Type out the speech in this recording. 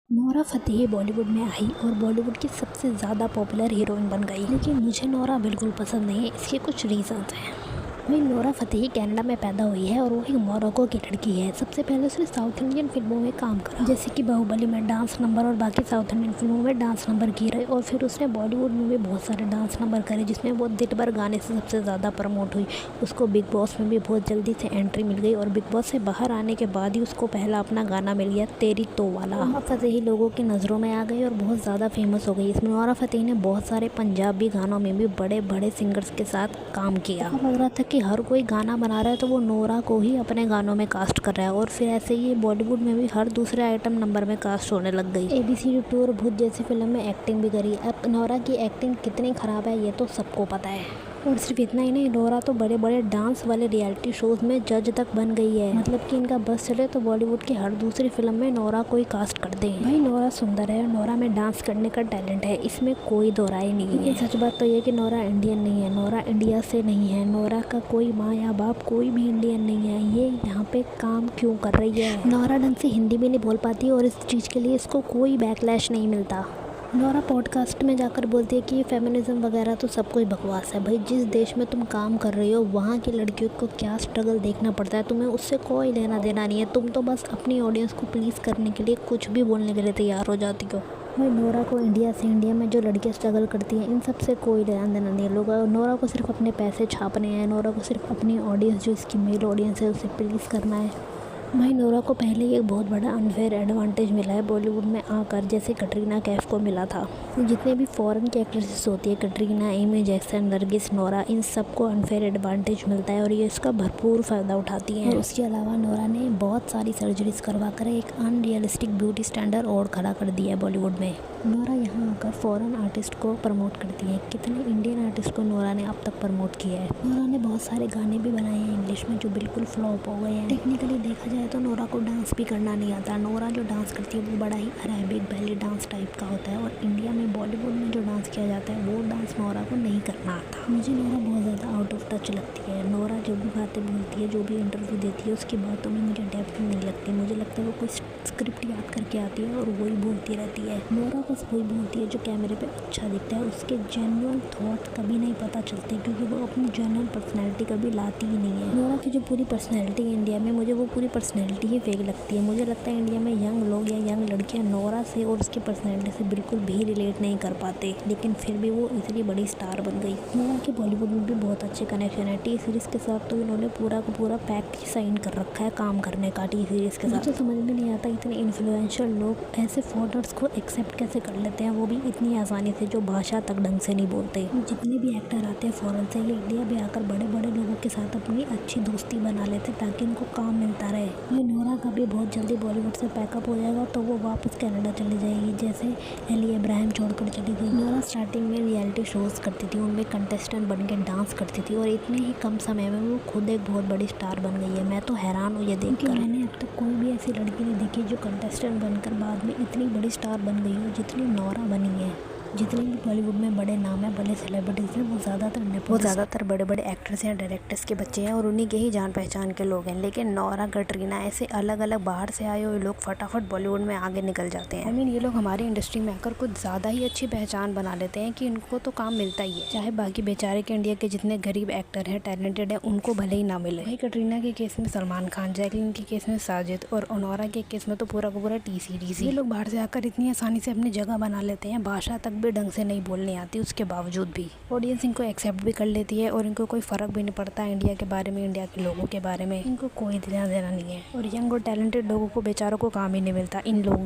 Nora Fatehi Bollywood में आई और बॉलीवुड की सबसे ज़्यादा पॉपुलर हीरोइन बन गई, लेकिन मुझे नोरा बिल्कुल पसंद नहीं है। इसके कुछ रीज़न्स हैं। वही नोरा फतेही कनाडा में पैदा हुई है और वो एक मोरक्को की लड़की है। सबसे पहले उसने साउथ इंडियन फिल्मों में काम करा, जैसे कि बाहुबली में डांस नंबर और बाकी साउथ इंडियन फिल्मों में डांस नंबर किए रहे। और फिर उसने बॉलीवुड में भी बहुत सारे डांस नंबर करे, जिसमें वो दिल भर गाने से सबसे ज़्यादा प्रमोट हुई। उसको बिग बॉस में भी बहुत जल्दी से एंट्री मिल गई और बिग बॉस से बाहर आने के बाद ही उसको पहला अपना गाना मिल गया, तेरी तो वाला। नोरा फतेही लोगों की नज़रों में आ गई और बहुत ज़्यादा फेमस हो गई। इसमें नोरा फतेही ने बहुत सारे पंजाबी गानों में भी बड़े बड़े सिंगर्स के साथ काम किया। लग रहा था कि हर कोई गाना बना रहा है तो वो नोरा को ही अपने गानों में कास्ट कर रहा है, और फिर ऐसे ही बॉलीवुड में भी हर दूसरे आइटम नंबर में कास्ट होने लग गई। ABCD 2 और भूत जैसी फिल्म में एक्टिंग भी करी। अब नोरा की एक्टिंग कितनी ख़राब है ये तो सबको पता है। और सिर्फ इतना ही नहीं, नोरा तो बड़े बड़े डांस वाले रियलिटी शोज में जज तक बन गई है। मतलब कि इनका बस चले तो बॉलीवुड की हर दूसरी फिल्म में नोरा को ही कास्ट कर दे। भाई नोरा सुंदर है, नोरा में डांस करने का टैलेंट है, इसमें कोई दो राय नहीं है। लेकिन सच बात तो ये कि नोरा इंडियन नहीं है, नोरा इंडिया से नहीं है। नोरा का कोई माँ या बाप कोई भी इंडियन नहीं है। ये यहाँ पे काम क्यों कर रही है? नोरा ढंग से हिंदी भी नहीं बोल पाती और इस चीज़ के लिए इसको कोई बैकलैश नहीं मिलता। नोरा पॉडकास्ट में जाकर बोलती है कि फेमिनिज्म वगैरह तो सब कुछ बकवास है। भाई जिस देश में तुम काम कर रही हो वहाँ की लड़कियों को क्या स्ट्रगल देखना पड़ता है, तुम्हें उससे कोई लेना देना नहीं है। तुम तो बस अपनी ऑडियंस को प्लीज़ करने के लिए कुछ भी बोलने के लिए तैयार हो जाती हो। भाई नोरा को इंडिया से, इंडिया में जो लड़कियाँ स्ट्रगल करती हैं, इन सब से कोई लेना देना नहीं है। लोग नोरा को सिर्फ अपने पैसे छापने हैं, नोरा को सिर्फ अपनी ऑडियंस जो इसकी मेल ऑडियंस है उसे प्लीज़ करना है। भाई नोरा को पहले ही एक बहुत बड़ा अनफेयर एडवांटेज मिला है बॉलीवुड में आकर, जैसे कटरीना कैफ को मिला था। जितने भी फॉरेन की एक्ट्रेसेस होती है, Katrina, Amy Jackson, Nargis, Nora, इन सबको अनफेयर एडवांटेज मिलता है और ये इसका भरपूर फ़ायदा उठाती हैं। और उसके अलावा नोरा ने बहुत सारी सर्जरीज करवा कर एक अनरियलिस्टिक ब्यूटी स्टैंडर्ड और खड़ा कर दिया है बॉलीवुड में। नोरा यहाँ आकर फॉरेन आर्टिस्ट को प्रमोट करती है। कितने इंडियन आर्टिस्ट को नोरा ने अब तक प्रमोट किया है। नोरा ने बहुत सारे गाने भी बनाए हैं इंग्लिश में जो बिल्कुल फ्लॉप हो गए हैं। टेक्निकली देखा जाए तो नोरा को डांस भी करना नहीं आता। नोरा जो डांस करती है वो बड़ा ही अरेबिक बैली डांस टाइप का होता है, और इंडिया में बॉलीवुड में जो डांस किया जाता है वो डांस नोरा को नहीं करना आता। मुझे नोरा बहुत ज़्यादा आउट ऑफ टच लगती है। नोरा जो भी बातें बोलती है, जो भी इंटरव्यू देती है, उसकी बातों में मुझे डेप्थ नहीं लगती। मुझे लगता है वो कोई स्क्रिप्ट याद करके आती है और वही बोलती रहती है। नोरा बस वही बोलती है जो कैमरे पे अच्छा दिखता है। उसके जेन्युइन थॉट कभी नहीं पता चलते, क्योंकि वो अपनी जेन्युइन पर्सनैलिटी कभी लाती ही नहीं है। नोरा की जो पूरी पर्सनैलिटी है इंडिया में, मुझे वो पूरी पर्सनैलिटी ही फेक लगती है। मुझे लगता है इंडिया में यंग लोग या यंग लड़कियां नोरा से और उसकी पर्सनैलिटी से बिल्कुल भी रिलेट नहीं कर पाते, लेकिन फिर भी वो इतनी बड़ी स्टार बन गई। नोरा के बॉलीवुड में भी बहुत अच्छे कनेक्शन है। टी सीरीज़ के साथ तो इन्होंने पूरा का पूरा पैक्ट साइन कर रखा है काम करने का टी सीरीज़ के साथ। मुझे समझ में नहीं आता इतने इन्फ्लुएंशियल लोग ऐसे फॉरनर्स को एक्सेप्ट कैसे कर लेते हैं, वो भी इतनी आसानी से, जो भाषा तक ढंग से नहीं बोलते। जितने भी एक्टर आते हैं फॉरेन से, ये इंडिया भी आकर बड़े बड़े लोगों के साथ अपनी अच्छी दोस्ती बना लेते ताकि इनको काम मिलता रहे। ये नोरा का भी बहुत जल्दी बॉलीवुड से पैकअप हो जाएगा तो वो वापस कनाडा चली जाएगी, जैसे एली अब्राहम छोड़कर चली गई। नोरा स्टार्टिंग में रियलिटी शोज़ करती थी, उनमें कंटेस्टेंट बन के डांस करती थी और इतने ही कम समय में वो खुद एक बहुत बड़ी स्टार बन गई है। मैं तो हैरान हूँ ये देखकर। मैंने अब तक कोई भी ऐसी लड़की नहीं देखी जो कंटेस्टेंट बनकर बाद में इतनी बड़ी स्टार बन गई हो जितनी नोरा बनी है। जितने भी बॉलीवुड में बड़े नाम हैं, बड़े सेलिब्रिटीज़ हैं, वो ज़्यादातर बड़े बड़े एक्टर्स हैं, डायरेक्टर्स के बच्चे हैं और उन्हीं के ही जान पहचान के लोग हैं। लेकिन नोरा, कटरीना, ऐसे अलग अलग बाहर से आए हुए लोग फटाफट बॉलीवुड में आगे निकल जाते हैं। ये लोग हमारी इंडस्ट्री में आकर कुछ ज़्यादा ही अच्छी पहचान बना लेते हैं कि इनको तो काम मिलता ही है, चाहे बाकी बेचारे के इंडिया के जितने गरीब एक्टर हैं, टैलेंटेड हैं, उनको भले ही ना मिले। भाई कटरीना के केस में सलमान खान, जैकलीन के केस में साजिद और नोरा के केस में तो पूरा का पूरा टी सीरीज़। ये लोग बाहर से आकर इतनी आसानी से अपनी जगह बना लेते हैं, भाषा तक भी ढंग से नहीं बोलने आती, उसके बावजूद भी ऑडियंस इनको एक्सेप्ट भी कर लेती है और इनको कोई फ़र्क भी नहीं पड़ता इंडिया के बारे में, इंडिया के लोगों के बारे में इनको कोई लेना देना नहीं है। और यंग और टैलेंटेड लोगों को बेचारों को काम ही नहीं मिलता इन लोगों